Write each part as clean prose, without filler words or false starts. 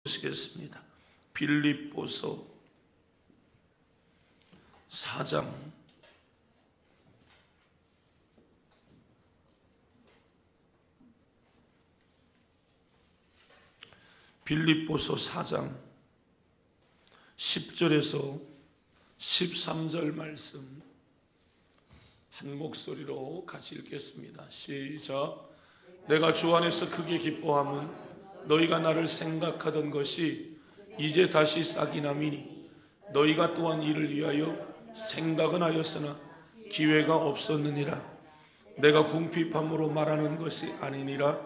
보시겠습니다. 빌립보서 4장 10절에서 13절 말씀 한 목소리로 같이 읽겠습니다. 시작. 내가 주 안에서 크게 기뻐함은 너희가 나를 생각하던 것이 이제 다시 싹이 나미니 너희가 또한 이를 위하여 생각은 하였으나 기회가 없었느니라. 내가 궁핍함으로 말하는 것이 아니니라.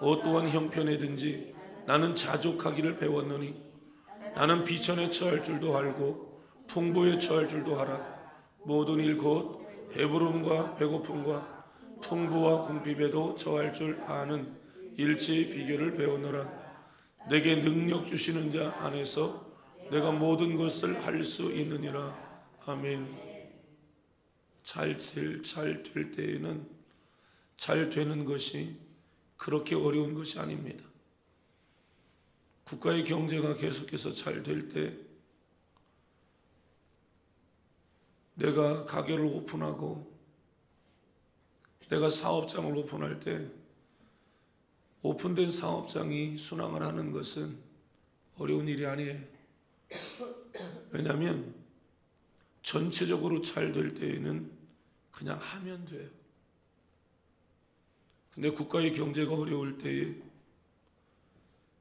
어떠한 형편에든지 나는 자족하기를 배웠노니 나는 비천에 처할 줄도 알고 풍부에 처할 줄도 알아. 모든 일 곧 배부름과 배고픔과 풍부와 궁핍에도 처할 줄 아는 일체의 비결을 배우노라. 내게 능력 주시는 자 안에서 내가 모든 것을 할 수 있느니라. 아멘. 잘 될 때에는 잘 되는 것이 그렇게 어려운 것이 아닙니다. 국가의 경제가 계속해서 잘 될 때 내가 가게를 오픈하고 내가 사업장을 오픈할 때 오픈된 사업장이 순항을 하는 것은 어려운 일이 아니에요. 왜냐하면 전체적으로 잘 될 때에는 그냥 하면 돼요. 근데 국가의 경제가 어려울 때에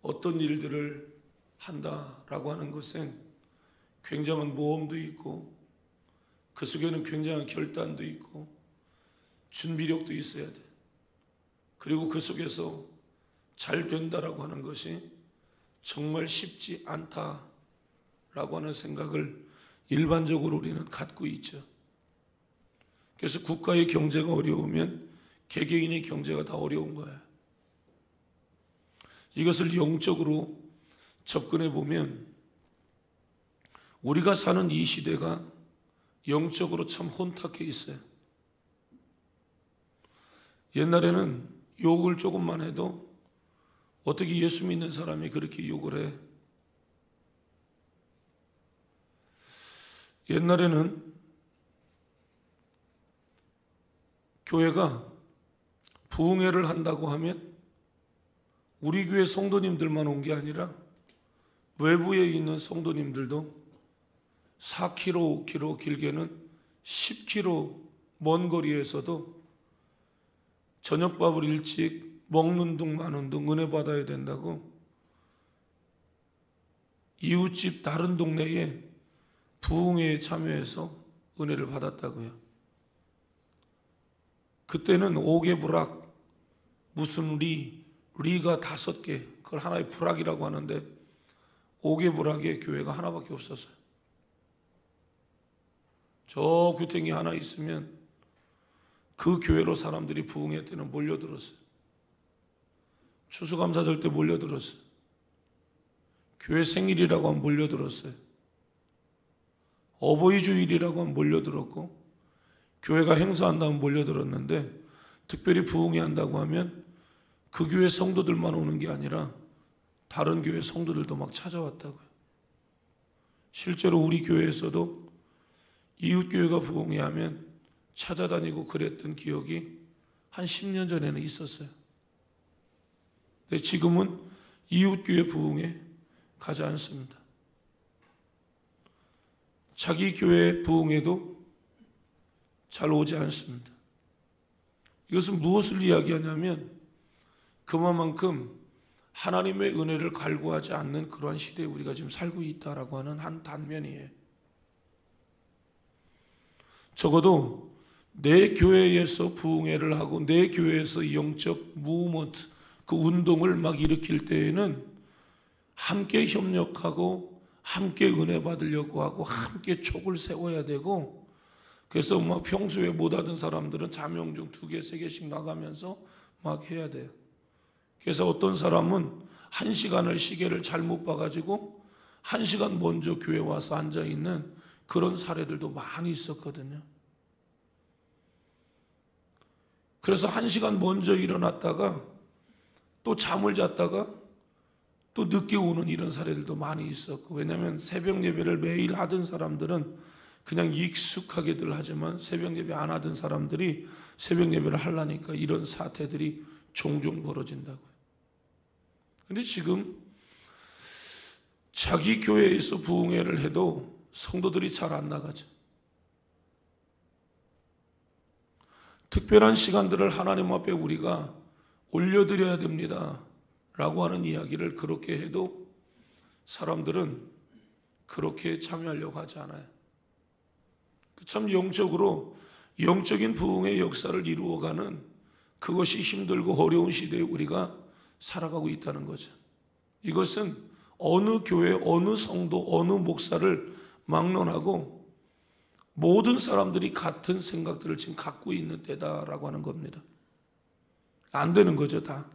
어떤 일들을 한다라고 하는 것은 굉장한 모험도 있고 그 속에는 굉장한 결단도 있고 준비력도 있어야 돼. 그리고 그 속에서 잘 된다라고 하는 것이 정말 쉽지 않다라고 하는 생각을 일반적으로 우리는 갖고 있죠. 그래서 국가의 경제가 어려우면 개개인의 경제가 다 어려운 거야. 이것을 영적으로 접근해 보면 우리가 사는 이 시대가 영적으로 참 혼탁해 있어요. 옛날에는 욕을 조금만 해도 어떻게 예수 믿는 사람이 그렇게 욕을 해? 옛날에는 교회가 부흥회를 한다고 하면 우리 교회 성도님들만 온 게 아니라 외부에 있는 성도님들도 4km, 5km, 길게는 10km 먼 거리에서도 저녁밥을 일찍 먹는 둥 마는 둥 은혜 받아야 된다고 이웃집 다른 동네에 부흥회에 참여해서 은혜를 받았다고요. 그때는 5개 부락, 무슨 리가 5개, 그걸 하나의 부락이라고 하는데 5개 부락의 교회가 하나밖에 없었어요. 저 규탱이 하나 있으면 그 교회로 사람들이 부흥회 때는 몰려들었어요. 추수감사절 때 몰려들었어요. 교회 생일이라고 하면 몰려들었어요. 어버이 주일이라고 하면 몰려들었고 교회가 행사한다면 몰려들었는데 특별히 부흥회 한다고 하면 그 교회 성도들만 오는 게 아니라 다른 교회 성도들도 막 찾아왔다고요. 실제로 우리 교회에서도 이웃교회가 부흥회 하면 찾아다니고 그랬던 기억이 한 10년 전에는 있었어요. 근데 지금은 이웃교회 부흥회 가지 않습니다. 자기 교회 부흥회도 잘 오지 않습니다. 이것은 무엇을 이야기하냐면 그만큼 하나님의 은혜를 갈구하지 않는 그러한 시대에 우리가 지금 살고 있다라고 하는 한 단면이에요. 적어도 내 교회에서 부흥회를 하고 내 교회에서 영적 무브먼트, 그 운동을 막 일으킬 때에는 함께 협력하고 함께 은혜 받으려고 하고 함께 촉을 세워야 되고, 그래서 막 평소에 못하던 사람들은 자명중 2개, 3개씩 나가면서 막 해야 돼요. 그래서 어떤 사람은 1시간을 시계를 잘못 봐가지고 1시간 먼저 교회 와서 앉아있는 그런 사례들도 많이 있었거든요. 그래서 1시간 먼저 일어났다가 또 잠을 잤다가 또 늦게 오는 이런 사례들도 많이 있었고, 왜냐하면 새벽 예배를 매일 하던 사람들은 그냥 익숙하게들 하지만 새벽 예배 안 하던 사람들이 새벽 예배를 하려니까 이런 사태들이 종종 벌어진다고요. 근데 지금 자기 교회에서 부흥회를 해도 성도들이 잘 안 나가죠. 특별한 시간들을 하나님 앞에 우리가 올려드려야 됩니다 라고 하는 이야기를 그렇게 해도 사람들은 그렇게 참여하려고 하지 않아요. 참 영적으로 영적인 부흥의 역사를 이루어가는 그것이 힘들고 어려운 시대에 우리가 살아가고 있다는 거죠. 이것은 어느 교회, 어느 성도, 어느 목사를 막론하고 모든 사람들이 같은 생각들을 지금 갖고 있는 때다라고 하는 겁니다. 안 되는 거죠, 다.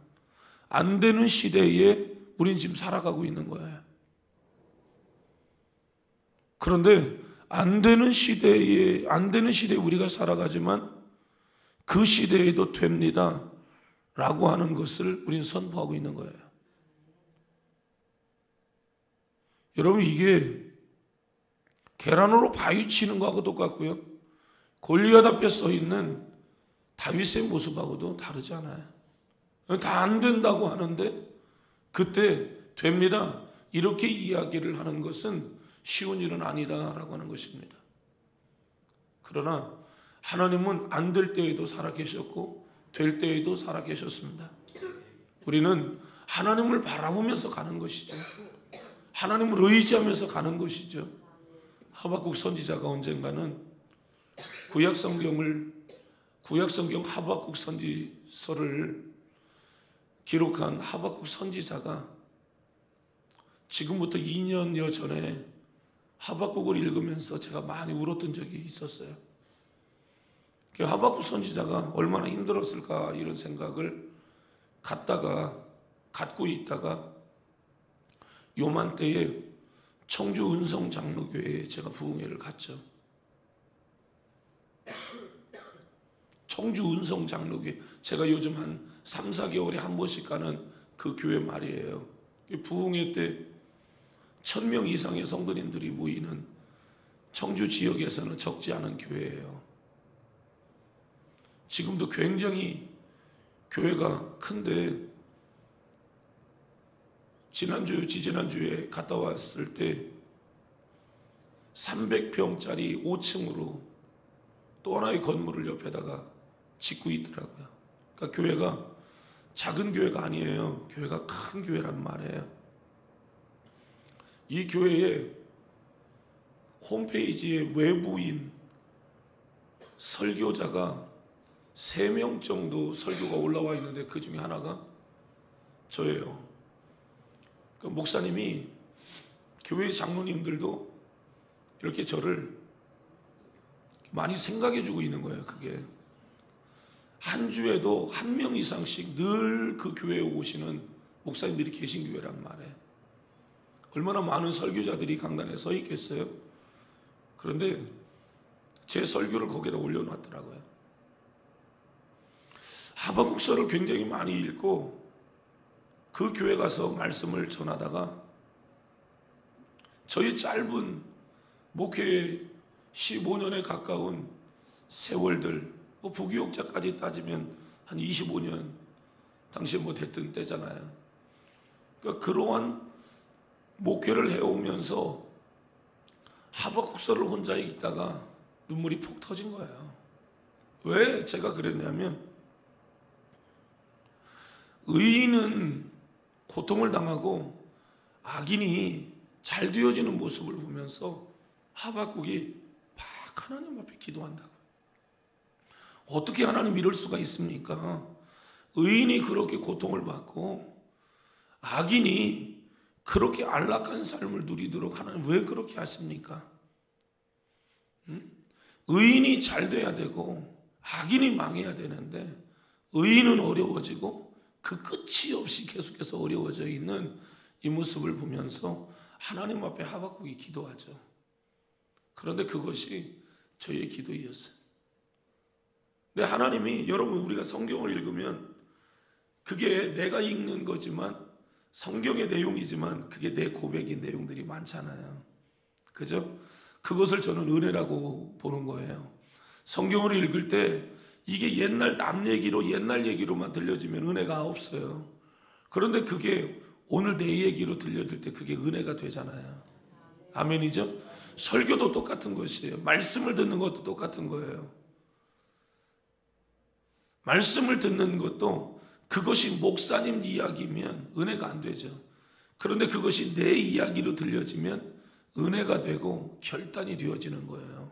안 되는 시대에 우린 지금 살아가고 있는 거예요. 그런데 안 되는 시대에 우리가 살아가지만 그 시대에도 됩니다 라고 하는 것을 우리는 선포하고 있는 거예요. 여러분, 이게 계란으로 바위 치는 거하고 똑같고요, 골리앗 앞에 서 있는 다윗의 모습하고도 다르지 않아요. 다 안 된다고 하는데 그때 됩니다 이렇게 이야기를 하는 것은 쉬운 일은 아니다라고 하는 것입니다. 그러나 하나님은 안 될 때에도 살아계셨고 될 때에도 살아계셨습니다. 우리는 하나님을 바라보면서 가는 것이죠. 하나님을 의지하면서 가는 것이죠. 하박국 선지자가 언젠가는 구약성경 하박국 선지서를 기록한 하박국 선지자가 지금부터 2년여 전에 하박국을 읽으면서 제가 많이 울었던 적이 있었어요. 하박국 선지자가 얼마나 힘들었을까 이런 생각을 갖고 있다가 요맘때에 청주 은성 장로교회에 제가 부흥회를 갔죠. 청주 은성 장로교회, 제가 요즘 한 3, 4개월에 한 번씩 가는 그 교회 말이에요. 부흥회 때 1000명 이상의 성도님들이 모이는 청주 지역에서는 적지 않은 교회예요. 지금도 굉장히 교회가 큰데 지지난주에 갔다 왔을 때 300평짜리 5층으로 또 하나의 건물을 옆에다가 짓고 있더라고요. 그러니까 교회가 작은 교회가 아니에요. 교회가 큰 교회란 말이에요. 이 교회의 홈페이지에 외부인 설교자가 3명 정도 설교가 올라와 있는데 그 중에 하나가 저예요. 그 목사님이, 교회 장로님들도 이렇게 저를 많이 생각해 주고 있는 거예요. 그게 한 주에도 1명 이상씩 늘 그 교회에 오시는 목사님들이 계신 교회란 말이에요. 얼마나 많은 설교자들이 강단에 서 있겠어요. 그런데 제 설교를 거기다 올려놨더라고요. 하박국서를 굉장히 많이 읽고 그 교회 가서 말씀을 전하다가 저희 짧은 목회 15년에 가까운 세월들, 부교육자까지 따지면 한 25년, 당시에 됐던 때잖아요. 그러니까 그러한 목회를 해오면서 하박국서를 혼자 읽다가 눈물이 푹 터진 거예요. 왜 제가 그랬냐면, 의인은 고통을 당하고 악인이 잘 되어지는 모습을 보면서 하박국이 막 하나님 앞에 기도한다고. 어떻게 하나님 이럴 수가 있습니까? 의인이 그렇게 고통을 받고 악인이 그렇게 안락한 삶을 누리도록 하나님 왜 그렇게 하십니까? 의인이 잘 돼야 되고 악인이 망해야 되는데 의인은 어려워지고 그 끝이 없이 계속해서 어려워져 있는 이 모습을 보면서 하나님 앞에 하박국이 기도하죠. 그런데 그것이 저의 기도였어요. 근데 하나님이, 여러분, 우리가 성경을 읽으면 그게 내가 읽는 거지만 성경의 내용이지만 그게 내 고백인 내용들이 많잖아요. 그죠? 그것을 저는 은혜라고 보는 거예요. 성경을 읽을 때 이게 옛날 남 얘기로 옛날 얘기로만 들려지면 은혜가 없어요. 그런데 그게 오늘 내 얘기로 들려질 때 그게 은혜가 되잖아요. 아멘이죠? 설교도 똑같은 것이에요. 말씀을 듣는 것도 똑같은 거예요. 말씀을 듣는 것도 그것이 목사님 이야기면 은혜가 안 되죠. 그런데 그것이 내 이야기로 들려지면 은혜가 되고 결단이 되어지는 거예요.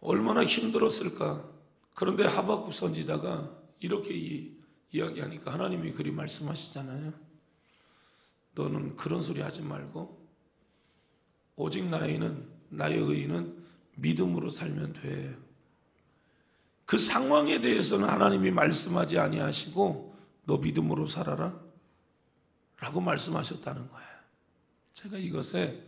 얼마나 힘들었을까. 그런데 하박국 선지자가 이렇게 이야기하니까 하나님이 그리 말씀하시잖아요. 너는 그런 소리 하지 말고 오직 나의 의인은 믿음으로 살면 돼. 그 상황에 대해서는 하나님이 말씀하지 아니하시고 너 믿음으로 살아라 라고 말씀하셨다는 거예요. 제가 이것에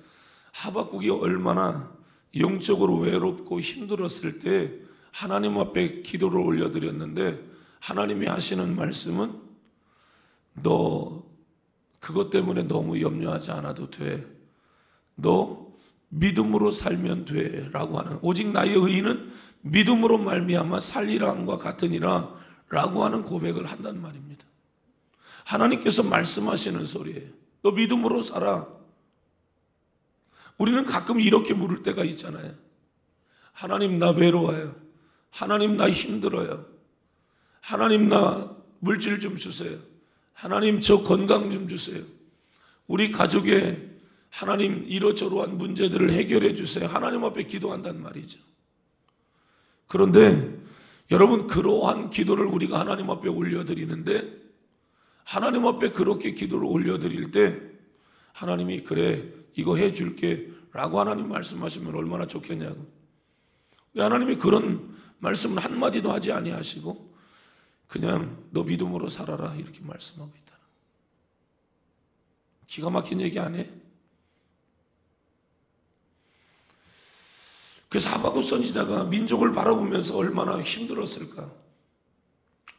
하박국이 얼마나 영적으로 외롭고 힘들었을 때 하나님 앞에 기도를 올려드렸는데 하나님이 하시는 말씀은 너 그것 때문에 너무 염려하지 않아도 돼. 너 믿음으로 살면 돼 라고 하는, 오직 나의 의인은 믿음으로 말미암아 살리라 함과 같으니라 라고 하는 고백을 한단 말입니다. 하나님께서 말씀하시는 소리예요. 너 믿음으로 살아. 우리는 가끔 이렇게 물을 때가 있잖아요. 하나님 나 외로워요. 하나님 나 힘들어요. 하나님 나 물질 좀 주세요. 하나님 저 건강 좀 주세요. 우리 가족에 하나님 이러저러한 문제들을 해결해 주세요. 하나님 앞에 기도한단 말이죠. 그런데 여러분, 그러한 기도를 우리가 하나님 앞에 올려드리는데 하나님 앞에 그렇게 기도를 올려드릴 때 하나님이 그래 이거 해줄게 라고 하나님 말씀하시면 얼마나 좋겠냐고. 하나님이 그런 말씀을 한마디도 하지 아니하시고 그냥 너 믿음으로 살아라 이렇게 말씀하고 있다. 기가 막힌 얘기 안 해? 그래서 하박국 선지자가 민족을 바라보면서 얼마나 힘들었을까.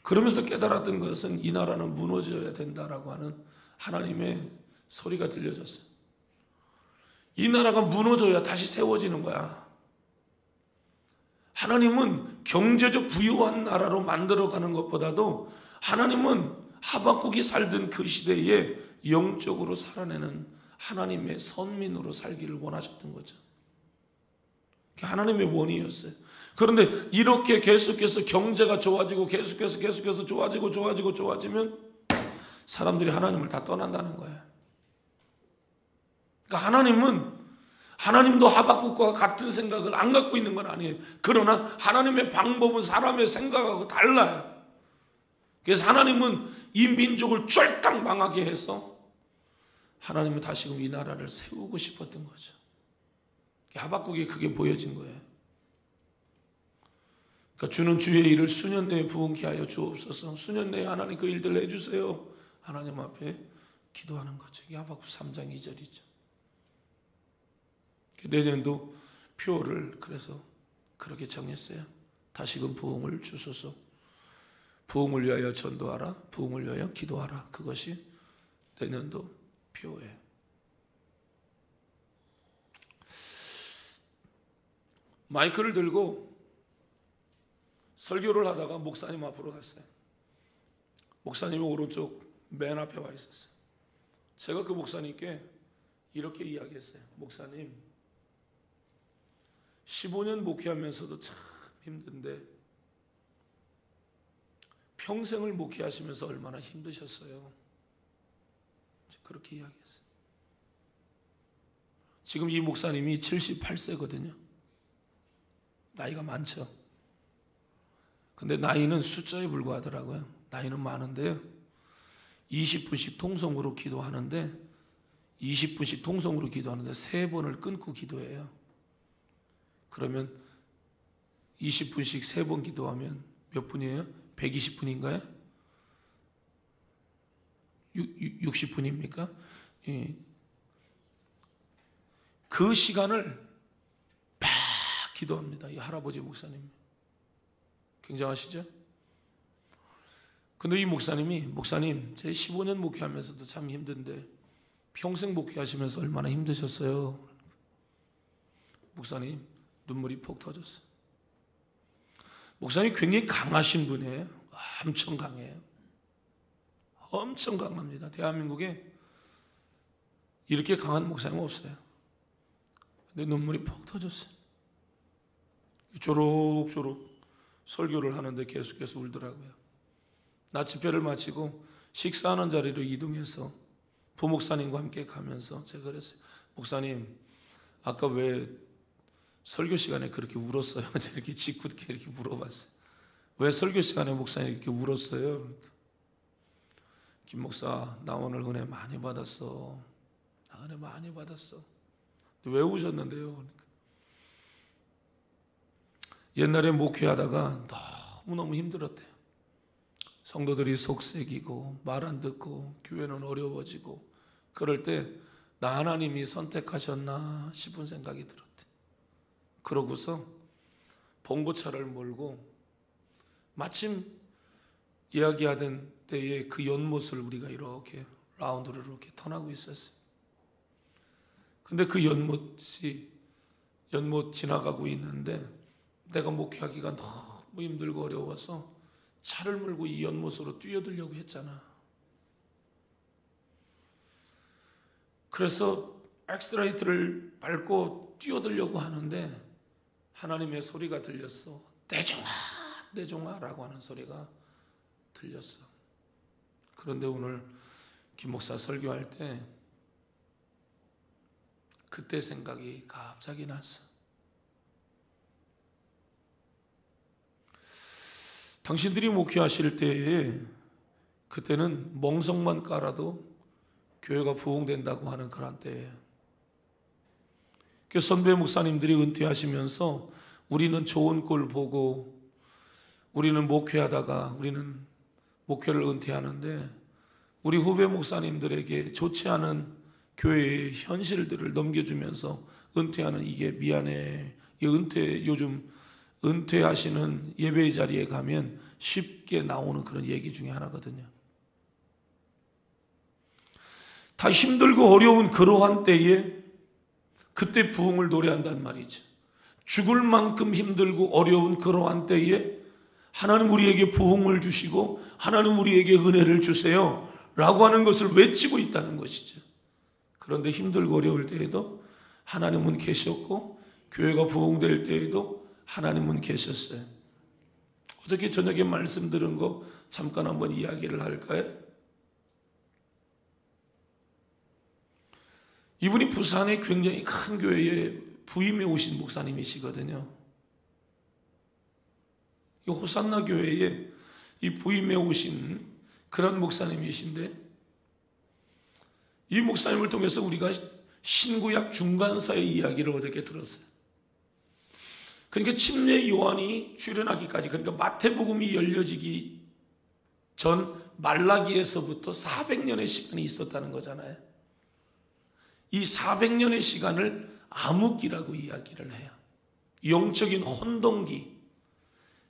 그러면서 깨달았던 것은 이 나라는 무너져야 된다라고 하는 하나님의 소리가 들려졌어요. 이 나라가 무너져야 다시 세워지는 거야. 하나님은 경제적 부유한 나라로 만들어가는 것보다도 하나님은 하박국이 살던 그 시대에 영적으로 살아내는 하나님의 선민으로 살기를 원하셨던 거죠. 하나님의 원이었어요. 그런데 이렇게 계속해서 경제가 좋아지고 계속해서 좋아지면 사람들이 하나님을 다 떠난다는 거예요. 그러니까 하나님도 하박국과 같은 생각을 안 갖고 있는 건 아니에요. 그러나 하나님의 방법은 사람의 생각하고 달라요. 그래서 하나님은 이 민족을 쫄딱 망하게 해서 하나님은 다시금 이 나라를 세우고 싶었던 거죠. 하박국이 그게 보여진 거예요. 그러니까 주는 주의 일을 수년 내에 부응케 하여 주옵소서. 수년 내에 하나님 그 일들을 해주세요. 하나님 앞에 기도하는 거죠. 이게 하박국 3장 2절이죠. 내년도 표를 그래서 그렇게 정했어요. 다시금 부흥을 주소서. 부흥을 위하여 전도하라. 부흥을 위하여 기도하라. 그것이 내년도 표예요. 마이크를 들고 설교를 하다가 목사님 앞으로 갔어요. 목사님이 오른쪽 맨 앞에 와 있었어요. 제가 그 목사님께 이렇게 이야기했어요. 목사님, 15년 목회하면서도 참 힘든데 평생을 목회하시면서 얼마나 힘드셨어요. 그렇게 이야기했어요. 지금 이 목사님이 78세거든요. 나이가 많죠. 근데 나이는 숫자에 불과하더라고요. 나이는 많은데요. 20분씩 통성으로 기도하는데 20분씩 통성으로 기도하는데 3번을 끊고 기도해요. 그러면 20분씩 3번 기도하면 몇 분이에요? 120분인가요? 60분입니까? 예. 그 시간을 막 기도합니다. 이 할아버지 목사님. 굉장하시죠? 근데 이 목사님이 목사님 제 15년 목회하면서도 참 힘든데 평생 목회하시면서 얼마나 힘드셨어요? 목사님 눈물이 폭 터졌어요. 목사님 굉장히 강하신 분이에요. 엄청 강해요. 엄청 강합니다. 대한민국에 이렇게 강한 목사님 없어요. 근데 눈물이 폭 터졌어요. 조록조록 설교를 하는데 계속해서 울더라고요. 낮 집회를 마치고 식사하는 자리로 이동해서 부목사님과 함께 가면서 제가 그랬어요. 목사님, 아까 왜 설교 시간에 그렇게 울었어요? 제가 이렇게 짓궂게 이렇게 물어봤어요. 왜 설교 시간에 목사님 이렇게 울었어요? 그러니까, 김 목사, 나 오늘 은혜 많이 받았어. 나 은혜 많이 받았어. 왜 우셨는데요? 그러니까, 옛날에 목회하다가 너무너무 힘들었대요. 성도들이 속색이고 말 안 듣고 교회는 어려워지고 그럴 때 나 하나님이 선택하셨나 싶은 생각이 들었대. 그러고서 봉고차를 몰고 마침 이야기하던 때에 그 연못을 우리가 이렇게 라운드를 이렇게 턴하고 있었어요. 근데 그 연못 지나가고 있는데 내가 목회하기가 너무 힘들고 어려워서 차를 몰고 이 연못으로 뛰어들려고 했잖아. 그래서 엑스트라이트를 밟고 뛰어들려고 하는데 하나님의 소리가 들렸어. 내종아, 내종아 라고 하는 소리가 들렸어. 그런데 오늘 김 목사 설교할 때 그때 생각이 갑자기 났어. 당신들이 목회하실 때에 그때는 멍석만 깔아도 교회가 부흥된다고 하는 그런 때예요. 그 선배 목사님들이 은퇴하시면서 우리는 좋은 꼴 보고 우리는 목회하다가 우리는 목회를 은퇴하는데 우리 후배 목사님들에게 좋지 않은 교회의 현실들을 넘겨주면서 은퇴하는 이게 미안해. 요즘 은퇴하시는 예배의 자리에 가면 쉽게 나오는 그런 얘기 중에 하나거든요. 다 힘들고 어려운 그러한 때에 그때 부흥을 노래한단 말이죠. 죽을 만큼 힘들고 어려운 그러한 때에 하나님 우리에게 부흥을 주시고 하나님 우리에게 은혜를 주세요 라고 하는 것을 외치고 있다는 것이죠. 그런데 힘들고 어려울 때에도 하나님은 계셨고 교회가 부흥될 때에도 하나님은 계셨어요. 어저께 저녁에 말씀 들은 거 잠깐 한번 이야기를 할까요? 이분이 부산의 굉장히 큰 교회에 부임해 오신 목사님이시거든요. 이 호산나 교회에 이 부임해 오신 그런 목사님이신데 이 목사님을 통해서 우리가 신구약 중간사의 이야기를 어저께 들었어요. 그러니까 침례 요한이 출현하기까지, 그러니까 마태복음이 열려지기 전 말라기에서부터 400년의 시간이 있었다는 거잖아요. 이 400년의 시간을 암흑기라고 이야기를 해요. 영적인 혼동기.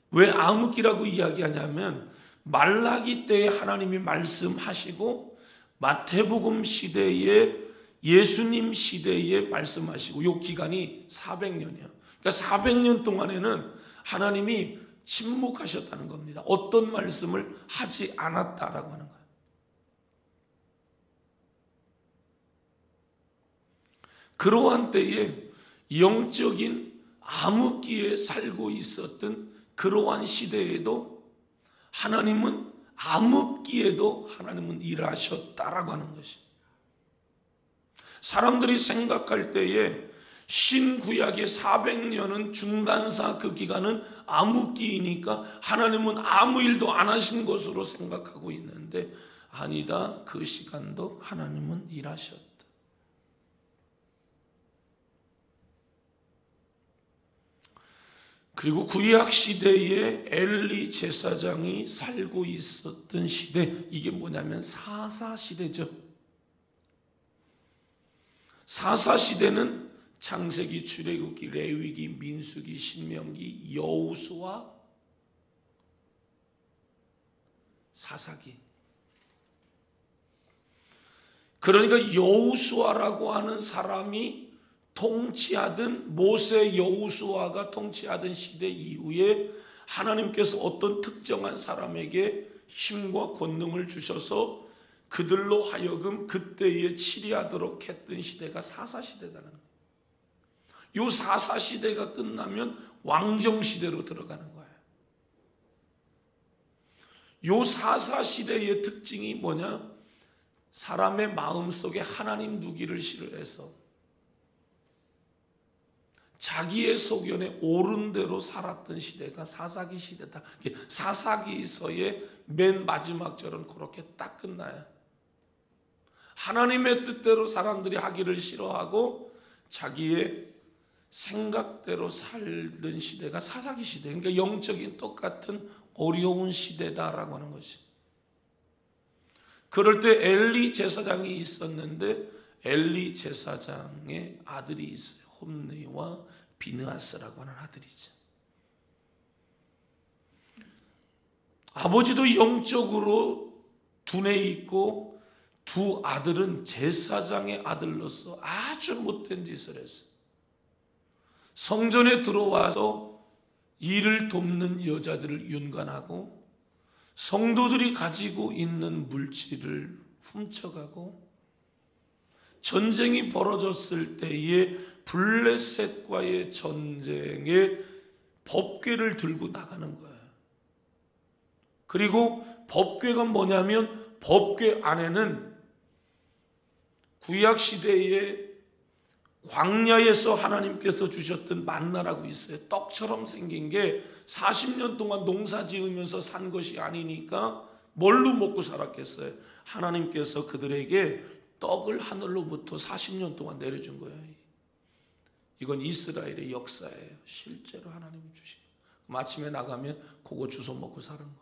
왜 암흑기라고 이야기하냐면 말라기 때에 하나님이 말씀하시고 마태복음 시대에 예수님 시대에 말씀하시고 이 기간이 400년이에요. 그러니까 400년 동안에는 하나님이 침묵하셨다는 겁니다. 어떤 말씀을 하지 않았다라고 하는 거예요. 그러한 때에 영적인 암흑기에 살고 있었던 그러한 시대에도 하나님은 암흑기에도 하나님은 일하셨다라고 하는 것이. 사람들이 생각할 때에 신구약의 400년은 중간사 그 기간은 암흑기이니까 하나님은 아무 일도 안 하신 것으로 생각하고 있는데 아니다. 그 시간도 하나님은 일하셨다. 그리고 구약 시대에 엘리 제사장이 살고 있었던 시대, 이게 뭐냐면 사사시대죠. 사사시대는 창세기, 출애굽기, 레위기, 민수기, 신명기, 여호수아, 사사기. 그러니까 여호수아라고 하는 사람이 통치하던, 모세 여호수아가 통치하던 시대 이후에 하나님께서 어떤 특정한 사람에게 힘과 권능을 주셔서 그들로 하여금 그때에 치리하도록 했던 시대가 사사시대라는 거예요. 이 사사시대가 끝나면 왕정시대로 들어가는 거예요. 이 사사시대의 특징이 뭐냐? 사람의 마음속에 하나님 두기를 싫어해서 자기의 소견에 옳은 대로 살았던 시대가 사사기 시대다. 사사기서의 맨 마지막 절은 그렇게 딱 끝나요. 하나님의 뜻대로 사람들이 하기를 싫어하고 자기의 생각대로 살던 시대가 사사기 시대. 그러니까 영적인 똑같은 어려운 시대다라고 하는 것이. 그럴 때 엘리 제사장이 있었는데 엘리 제사장의 아들이 있어요. 홈리와 비느하스라고 하는 아들이죠. 아버지도 영적으로 둔해 있고 두 아들은 제사장의 아들로서 아주 못된 짓을 했어요. 성전에 들어와서 일을 돕는 여자들을 윤관하고 성도들이 가지고 있는 물질을 훔쳐가고 전쟁이 벌어졌을 때에 블레셋과의 전쟁에 법궤를 들고 나가는 거예요. 그리고 법궤가 뭐냐면 법궤 안에는 구약시대에 광야에서 하나님께서 주셨던 만나라고 있어요. 떡처럼 생긴 게 40년 동안 농사 지으면서 산 것이 아니니까 뭘로 먹고 살았겠어요? 하나님께서 그들에게 떡을 하늘로부터 40년 동안 내려준 거예요. 이건 이스라엘의 역사예요. 실제로 하나님이 주신 거예요. 아침에 나가면 그거 주워 먹고 사는 거예요.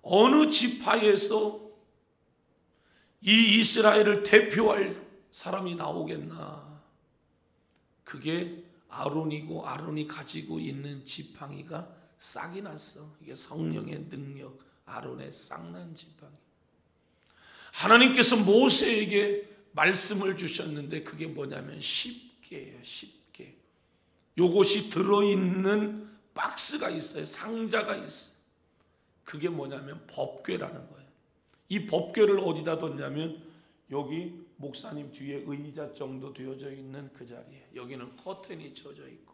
어느 지파에서 이 이스라엘을 대표할 사람이 나오겠나? 그게 아론이고 아론이 가지고 있는 지팡이가 싹이 났어. 이게 성령의 능력, 아론의 싹난 지팡이. 하나님께서 모세에게 말씀을 주셨는데 그게 뭐냐면 10개예요. 10개. 요것이 들어있는 박스가 있어요. 상자가 있어요. 그게 뭐냐면 법궤라는 거예요. 이 법궤를 어디다 뒀냐면 여기 목사님 뒤에 의자 정도 되어져 있는 그 자리에, 여기는 커튼이 쳐져 있고,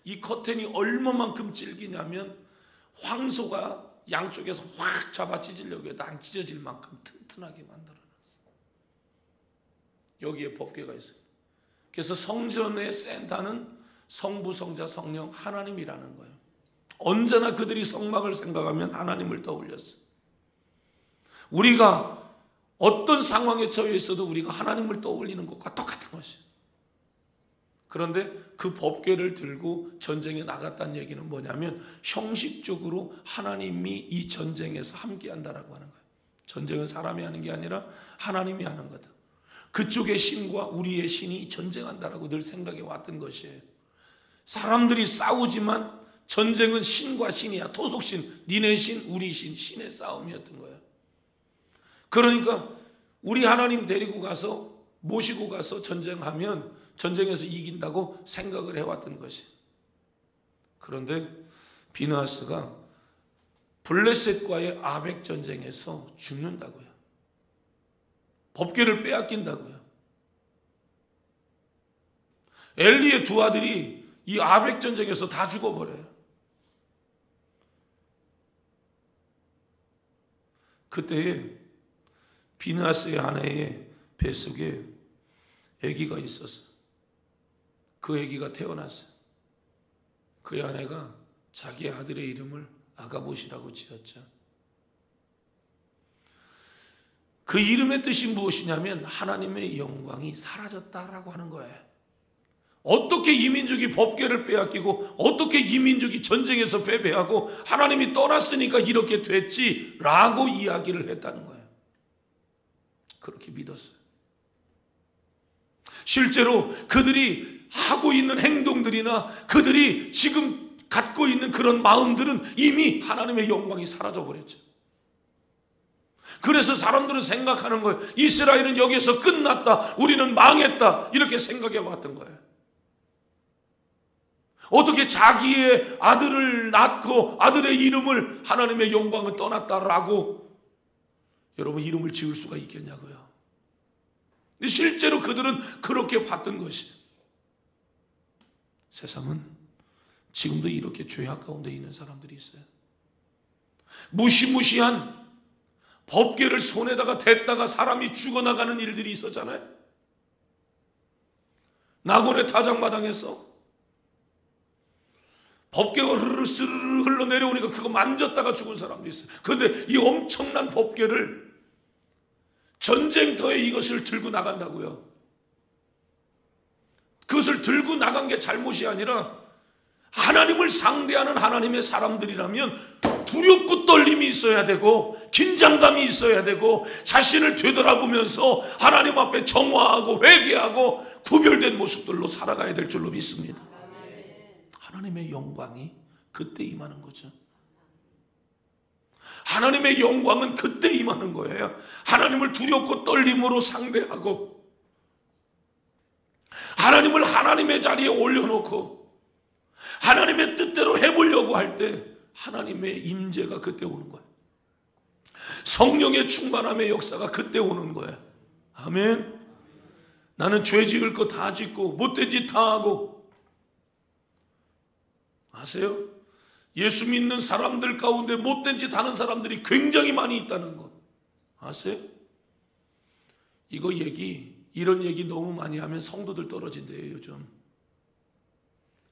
이 커튼이 얼마만큼 질기냐면 황소가 양쪽에서 확 잡아 찢으려고 해도 안 찢어질 만큼 튼튼하게 만들어놨어요. 여기에 법궤가 있어요. 그래서 성전의 센터는 성부, 성자, 성령 하나님이라는 거예요. 언제나 그들이 성막을 생각하면 하나님을 떠올렸어요. 우리가 어떤 상황에 처해 있어도 우리가 하나님을 떠올리는 것과 똑같은 것이에요. 그런데 그 법궤를 들고 전쟁에 나갔다는 얘기는 뭐냐면 형식적으로 하나님이 이 전쟁에서 함께한다라고 하는 거예요. 전쟁은 사람이 하는 게 아니라 하나님이 하는 거다. 그쪽의 신과 우리의 신이 전쟁한다라고 늘 생각해 왔던 것이에요. 사람들이 싸우지만 전쟁은 신과 신이야. 토속신, 니네 신, 우리 신, 신의 싸움이었던 거예요. 그러니까 우리 하나님 데리고 가서 모시고 가서 전쟁하면 전쟁에서 이긴다고 생각을 해왔던 것이. 그런데 비느하스가 블레셋과의 아벡 전쟁에서 죽는다고요. 법궤를 빼앗긴다고요. 엘리의 두 아들이 이 아벡 전쟁에서 다 죽어버려요. 그때에 비느하스의 아내의 뱃속에 아기가 있었어요. 그 아기가 태어났어요. 그 아내가 자기 아들의 이름을 아가봇이라고 지었죠. 그 이름의 뜻이 무엇이냐면 하나님의 영광이 사라졌다라고 하는 거예요. 어떻게 이 민족이 법궤를 빼앗기고 어떻게 이 민족이 전쟁에서 패배하고 하나님이 떠났으니까 이렇게 됐지라고 이야기를 했다는 거예요. 그렇게 믿었어요. 실제로 그들이 하고 있는 행동들이나 그들이 지금 갖고 있는 그런 마음들은 이미 하나님의 영광이 사라져 버렸죠. 그래서 사람들은 생각하는 거예요. 이스라엘은 여기에서 끝났다, 우리는 망했다, 이렇게 생각해 왔던 거예요. 어떻게 자기의 아들을 낳고 아들의 이름을 하나님의 영광을 떠났다라고 여러분 이름을 지을 수가 있겠냐고요. 근데 실제로 그들은 그렇게 봤던 것이, 세상은 지금도 이렇게 죄악 가운데 있는 사람들이 있어요. 무시무시한 법궤를 손에다가 댔다가 사람이 죽어나가는 일들이 있었잖아요. 낙원의 타작마당에서 법궤가 흐르르 스르르 흘러내려오니까 그거 만졌다가 죽은 사람도 있어요. 그런데 이 엄청난 법궤를 전쟁터에 이것을 들고 나간다고요. 그것을 들고 나간 게 잘못이 아니라 하나님을 상대하는 하나님의 사람들이라면 두렵고 떨림이 있어야 되고 긴장감이 있어야 되고 자신을 되돌아보면서 하나님 앞에 정화하고 회개하고 구별된 모습들로 살아가야 될 줄로 믿습니다. 하나님의 영광이 그때 임하는 거죠. 하나님의 영광은 그때 임하는 거예요. 하나님을 두렵고 떨림으로 상대하고 하나님을 하나님의 자리에 올려놓고 하나님의 뜻대로 해보려고 할 때 하나님의 임재가 그때 오는 거예요. 성령의 충만함의 역사가 그때 오는 거예요. 아멘. 나는 죄 지을 거 다 짓고 못된 짓 다 하고, 아세요? 예수 믿는 사람들 가운데 못된 짓 하는 사람들이 굉장히 많이 있다는 거 아세요? 이런 얘기 너무 많이 하면 성도들 떨어진대요 요즘.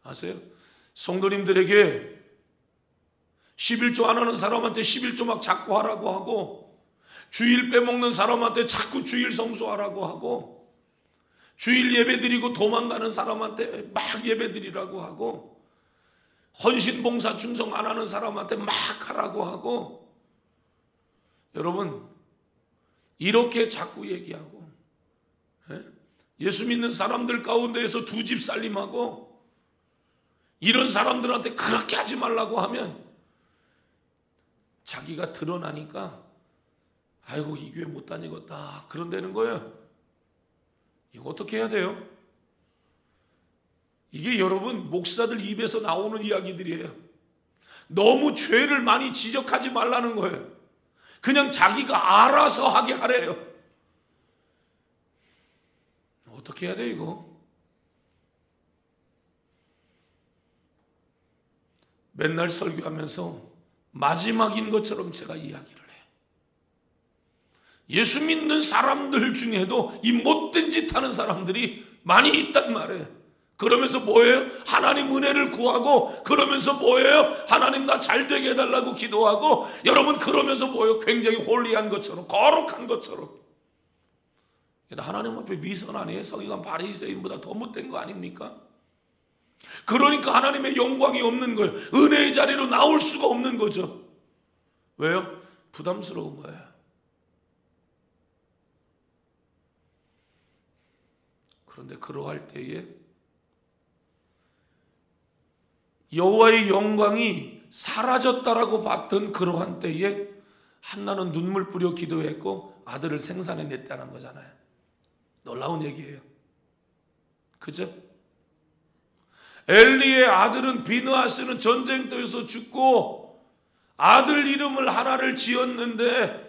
아세요? 성도님들에게 11조 안 하는 사람한테 11조 막 자꾸 하라고 하고, 주일 빼먹는 사람한테 자꾸 주일 성수하라고 하고, 주일 예배 드리고 도망가는 사람한테 막 예배 드리라고 하고, 헌신 봉사 충성 안 하는 사람한테 막 하라고 하고, 여러분 이렇게 자꾸 얘기하고, 예수 믿는 사람들 가운데에서 두 집 살림하고 이런 사람들한테 그렇게 하지 말라고 하면 자기가 드러나니까 아이고 이 교회 못 다니겠다 그런다는 거예요. 이거 어떻게 해야 돼요? 이게 여러분 목사들 입에서 나오는 이야기들이에요. 너무 죄를 많이 지적하지 말라는 거예요. 그냥 자기가 알아서 하게 하래요. 어떻게 해야 돼 이거? 맨날 설교하면서 마지막인 것처럼 제가 이야기를 해요. 예수 믿는 사람들 중에도 이 못된 짓 하는 사람들이 많이 있단 말이에요. 그러면서 뭐예요? 하나님 은혜를 구하고, 그러면서 뭐예요? 하나님 나 잘 되게 해달라고 기도하고, 여러분 그러면서 뭐예요? 굉장히 홀리한 것처럼, 거룩한 것처럼. 하나님 앞에 위선 아니에요? 서기관 바리새인보다 더 못된 거 아닙니까? 그러니까 하나님의 영광이 없는 거예요. 은혜의 자리로 나올 수가 없는 거죠. 왜요? 부담스러운 거예요. 그런데 그러할 때에 여호와의 영광이 사라졌다라고 봤던 그러한 때에 한나는 눈물 뿌려 기도했고 아들을 생산해 냈다는 거잖아요. 놀라운 얘기예요. 그죠? 엘리의 아들은 비느하스는 전쟁터에서 죽고 아들 이름을 하나를 지었는데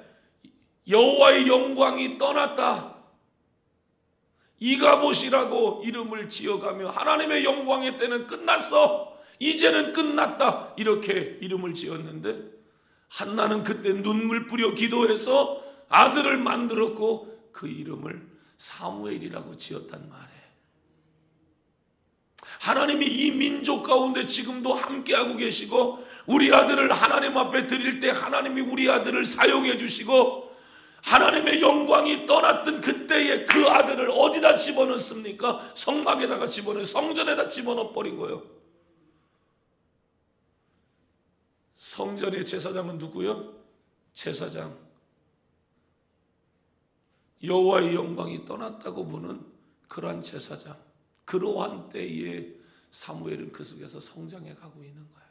여호와의 영광이 떠났다. 이가봇이라고 이름을 지어가며 하나님의 영광의 때는 끝났어. 이제는 끝났다. 이렇게 이름을 지었는데 한나는 그때 눈물 뿌려 기도해서 아들을 만들었고 그 이름을 사무엘이라고 지었단 말이에요. 하나님이 이 민족 가운데 지금도 함께하고 계시고, 우리 아들을 하나님 앞에 드릴 때 하나님이 우리 아들을 사용해 주시고, 하나님의 영광이 떠났던 그때에 그 아들을 어디다 집어넣습니까? 성막에다가 집어넣어요. 성전에다 집어넣어 버린 거예요. 성전의 제사장은 누구요? 제사장. 여호와의 영광이 떠났다고 보는 그러한 제사장. 그러한 때에 사무엘은 그 속에서 성장해 가고 있는 거예요.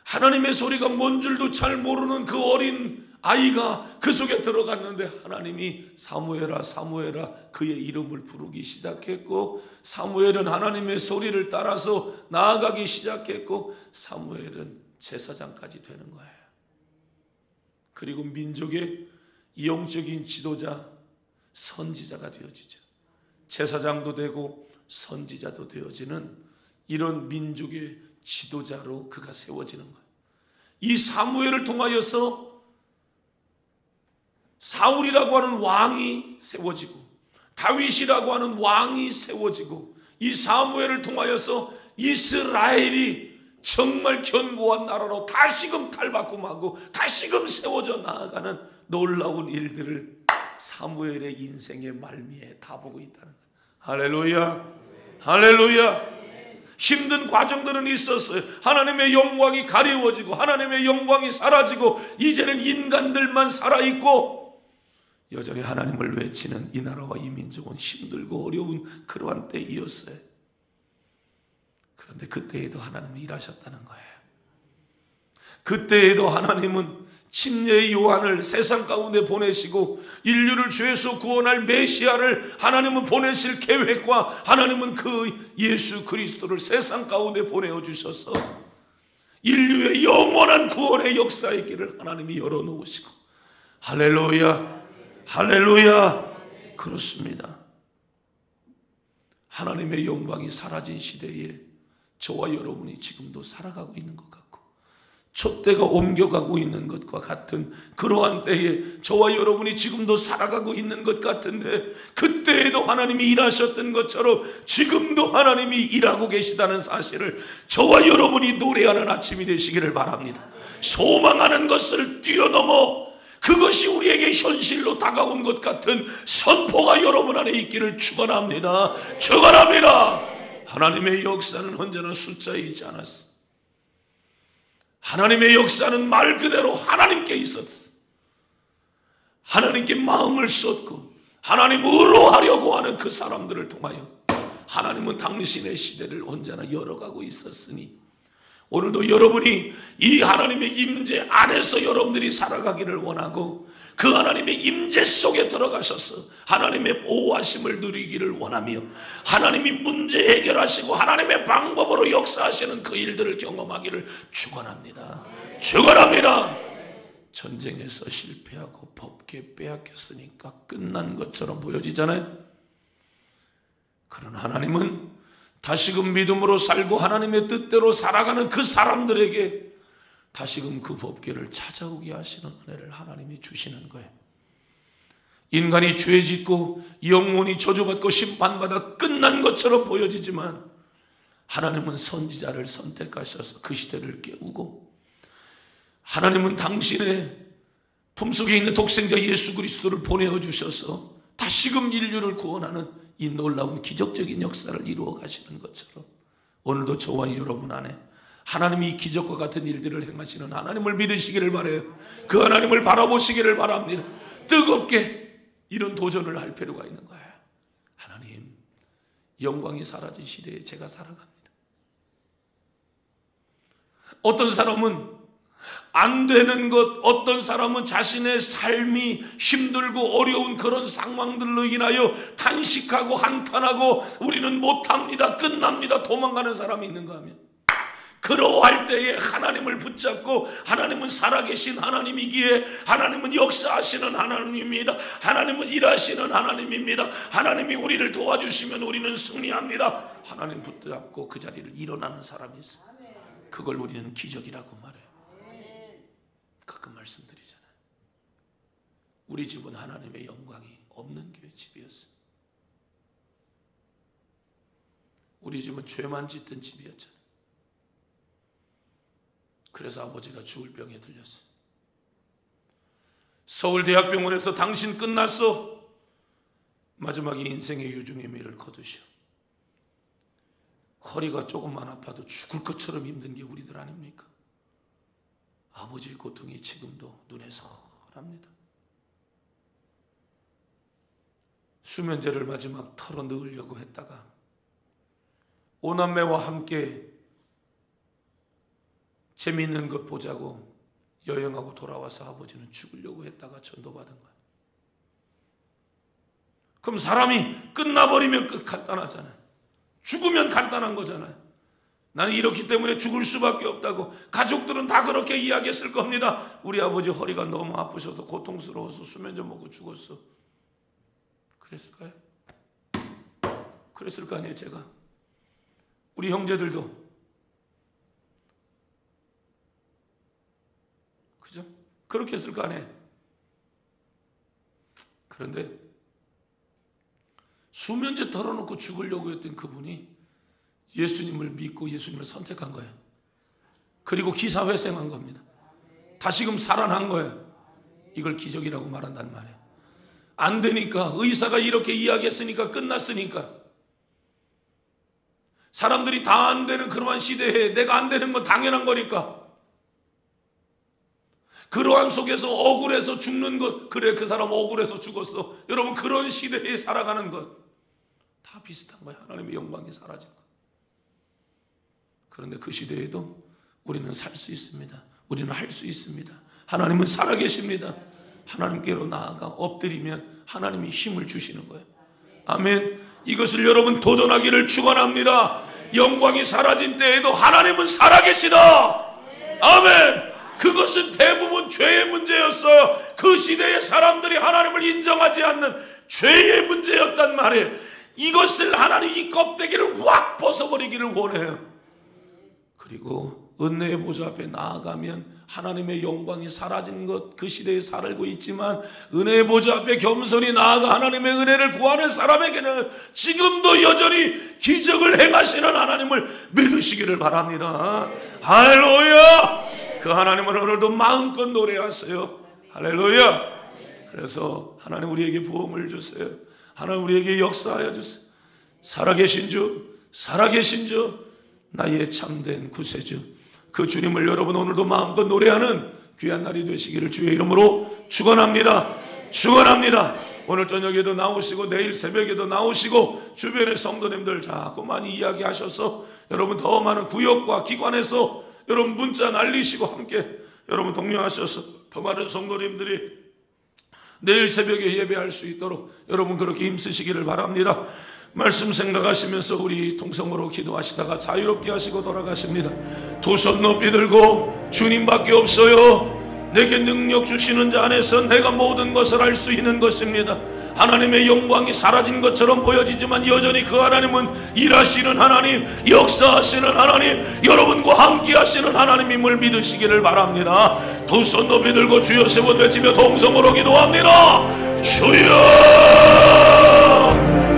하나님의 소리가 뭔 줄도 잘 모르는 그 어린 아이가 그 속에 들어갔는데 하나님이 사무엘아 사무엘아 그의 이름을 부르기 시작했고, 사무엘은 하나님의 소리를 따라서 나아가기 시작했고, 사무엘은 제사장까지 되는 거예요. 그리고 민족의 영적인 지도자, 선지자가 되어지죠. 제사장도 되고 선지자도 되어지는 이런 민족의 지도자로 그가 세워지는 거예요. 이 사무엘을 통하여서 사울이라고 하는 왕이 세워지고, 다윗이라고 하는 왕이 세워지고, 이 사무엘을 통하여서 이스라엘이 정말 견고한 나라로 다시금 탈바꿈하고 다시금 세워져 나아가는 놀라운 일들을 사무엘의 인생의 말미에 다 보고 있다는 거예요. 할렐루야, 할렐루야. 힘든 과정들은 있었어요. 하나님의 영광이 가리워지고 하나님의 영광이 사라지고 이제는 인간들만 살아있고, 여전히 하나님을 외치는 이 나라와 이 민족은 힘들고 어려운 그러한 때이었어요. 그런데 그때에도 하나님은 일하셨다는 거예요. 그때에도 하나님은 침례의 요한을 세상 가운데 보내시고 인류를 죄에서 구원할 메시아를 하나님은 보내실 계획과, 하나님은 그 예수 그리스도를 세상 가운데 보내주셔서 인류의 영원한 구원의 역사의 길을 하나님이 열어놓으시고, 할렐루야, 할렐루야. 그렇습니다. 하나님의 영광이 사라진 시대에 저와 여러분이 지금도 살아가고 있는 것 같고, 촛대가 옮겨가고 있는 것과 같은 그러한 때에 저와 여러분이 지금도 살아가고 있는 것 같은데, 그때에도 하나님이 일하셨던 것처럼 지금도 하나님이 일하고 계시다는 사실을 저와 여러분이 노래하는 아침이 되시기를 바랍니다. 소망하는 것을 뛰어넘어 그것이 우리에게 현실로 다가온 것 같은 선포가 여러분 안에 있기를 축원합니다. 축원합니다. 하나님의 역사는 언제나 숫자에 있지 않았어. 하나님의 역사는 말 그대로 하나님께 있었어. 하나님께 마음을 쏟고 하나님 의로하려고 하는 그 사람들을 통하여 하나님은 당신의 시대를 언제나 열어가고 있었으니, 오늘도 여러분이 이 하나님의 임재 안에서 여러분들이 살아가기를 원하고, 그 하나님의 임재 속에 들어가셔서 하나님의 보호하심을 누리기를 원하며, 하나님이 문제 해결하시고 하나님의 방법으로 역사하시는 그 일들을 경험하기를 축원합니다. 축원합니다. 전쟁에서 실패하고 법계 빼앗겼으니까 끝난 것처럼 보여지잖아요. 그러나 하나님은 다시금 믿음으로 살고 하나님의 뜻대로 살아가는 그 사람들에게 다시금 그 법궤를 찾아오게 하시는 은혜를 하나님이 주시는 거예요. 인간이 죄 짓고 영원히 저주받고 심판받아 끝난 것처럼 보여지지만, 하나님은 선지자를 선택하셔서 그 시대를 깨우고, 하나님은 당신의 품속에 있는 독생자 예수 그리스도를 보내어 주셔서 다시금 인류를 구원하는 이 놀라운 기적적인 역사를 이루어 가시는 것처럼, 오늘도 저와 여러분 안에 하나님이 이 기적과 같은 일들을 행하시는 하나님을 믿으시기를 바라요. 그 하나님을 바라보시기를 바랍니다. 뜨겁게 이런 도전을 할 필요가 있는 거예요. 하나님, 영광이 사라진 시대에 제가 살아갑니다. 어떤 사람은 안 되는 것, 어떤 사람은 자신의 삶이 힘들고 어려운 그런 상황들로 인하여 탄식하고 한탄하고 우리는 못합니다, 끝납니다, 도망가는 사람이 있는가 하면, 그러할 때에 하나님을 붙잡고, 하나님은 살아계신 하나님이기에 하나님은 역사하시는 하나님입니다, 하나님은 일하시는 하나님입니다, 하나님이 우리를 도와주시면 우리는 승리합니다, 하나님 붙잡고 그 자리를 일어나는 사람이 있어요. 그걸 우리는 기적이라고 말해요. 가끔 말씀드리잖아요. 우리 집은 하나님의 영광이 없는 교회 집이었어요. 우리 집은 죄만 짓던 집이었잖아요. 그래서 아버지가 죽을 병에 들렸어요. 서울대학병원에서 당신 끝났어, 마지막에 인생의 유중의 미를 거두시오. 허리가 조금만 아파도 죽을 것처럼 힘든 게 우리들 아닙니까? 아버지의 고통이 지금도 눈에 선합니다. 수면제를 마지막 털어 넣으려고 했다가 오남매와 함께 재미있는 것 보자고 여행하고 돌아와서 아버지는 죽으려고 했다가 전도받은 거야. 그럼 사람이 끝나버리면 간단하잖아요. 죽으면 간단한 거잖아요. 나는 이렇기 때문에 죽을 수밖에 없다고. 가족들은 다 그렇게 이야기했을 겁니다. 우리 아버지 허리가 너무 아프셔서 고통스러워서 수면제 먹고 죽었어. 그랬을까요? 그랬을 거 아니에요. 제가 우리 형제들도 그죠? 그렇게 했을 거 아니에요. 그런데 수면제 털어놓고 죽으려고 했던 그분이 예수님을 믿고 예수님을 선택한 거예요. 그리고 기사회생한 겁니다. 다시금 살아난 거예요. 이걸 기적이라고 말한단 말이에요. 안 되니까, 의사가 이렇게 이야기했으니까 끝났으니까, 사람들이 다 안 되는 그러한 시대에 내가 안 되는 건 당연한 거니까, 그러한 속에서 억울해서 죽는 것, 그래 그 사람 억울해서 죽었어. 여러분, 그런 시대에 살아가는 것 다 비슷한 거예요. 하나님의 영광이 사라진 것. 그런데 그 시대에도 우리는 살 수 있습니다. 우리는 할 수 있습니다. 하나님은 살아계십니다. 하나님께로 나아가 엎드리면 하나님이 힘을 주시는 거예요. 아멘. 이것을 여러분 도전하기를 축원합니다. 영광이 사라진 때에도 하나님은 살아계시다. 아멘. 그것은 대부분 죄의 문제였어요. 그 시대의 사람들이 하나님을 인정하지 않는 죄의 문제였단 말이에요. 이것을 하나님 이 껍데기를 확 벗어버리기를 원해요. 그리고 은혜의 보좌 앞에 나아가면 하나님의 영광이 사라진 것, 그 시대에 살고 있지만 은혜의 보좌 앞에 겸손히 나아가 하나님의 은혜를 구하는 사람에게는 지금도 여전히 기적을 행하시는 하나님을 믿으시기를 바랍니다. 할렐루야. 그 하나님을 오늘도 마음껏 노래하세요. 할렐루야. 그래서 하나님 우리에게 부흥을 주세요. 하나님 우리에게 역사하여 주세요. 살아계신 주, 살아계신 주, 나의 참된 구세주, 그 주님을 여러분 오늘도 마음껏 노래하는 귀한 날이 되시기를 주의 이름으로 축원합니다. 축원합니다. 오늘 저녁에도 나오시고 내일 새벽에도 나오시고 주변의 성도님들 자꾸 많이 이야기하셔서 여러분 더 많은 구역과 기관에서 여러분 문자 날리시고 함께 여러분 독려하셔서 더 많은 성도님들이 내일 새벽에 예배할 수 있도록 여러분 그렇게 힘쓰시기를 바랍니다. 말씀 생각하시면서 우리 통성으로 기도하시다가 자유롭게 하시고 돌아가십니다. 두 손 높이 들고 주님밖에 없어요. 내게 능력 주시는 자 안에서 내가 모든 것을 할 수 있는 것입니다. 하나님의 영광이 사라진 것처럼 보여지지만 여전히 그 하나님은 일하시는 하나님, 역사하시는 하나님, 여러분과 함께 하시는 하나님임을 믿으시기를 바랍니다. 두 손 높이 들고 주여 세 번 외치며 동성으로 기도합니다. 주여,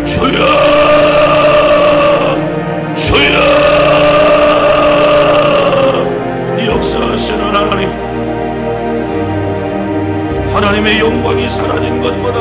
주여, 주여. 역사하시는 하나님, 하나님의 영광이 사라진 것보다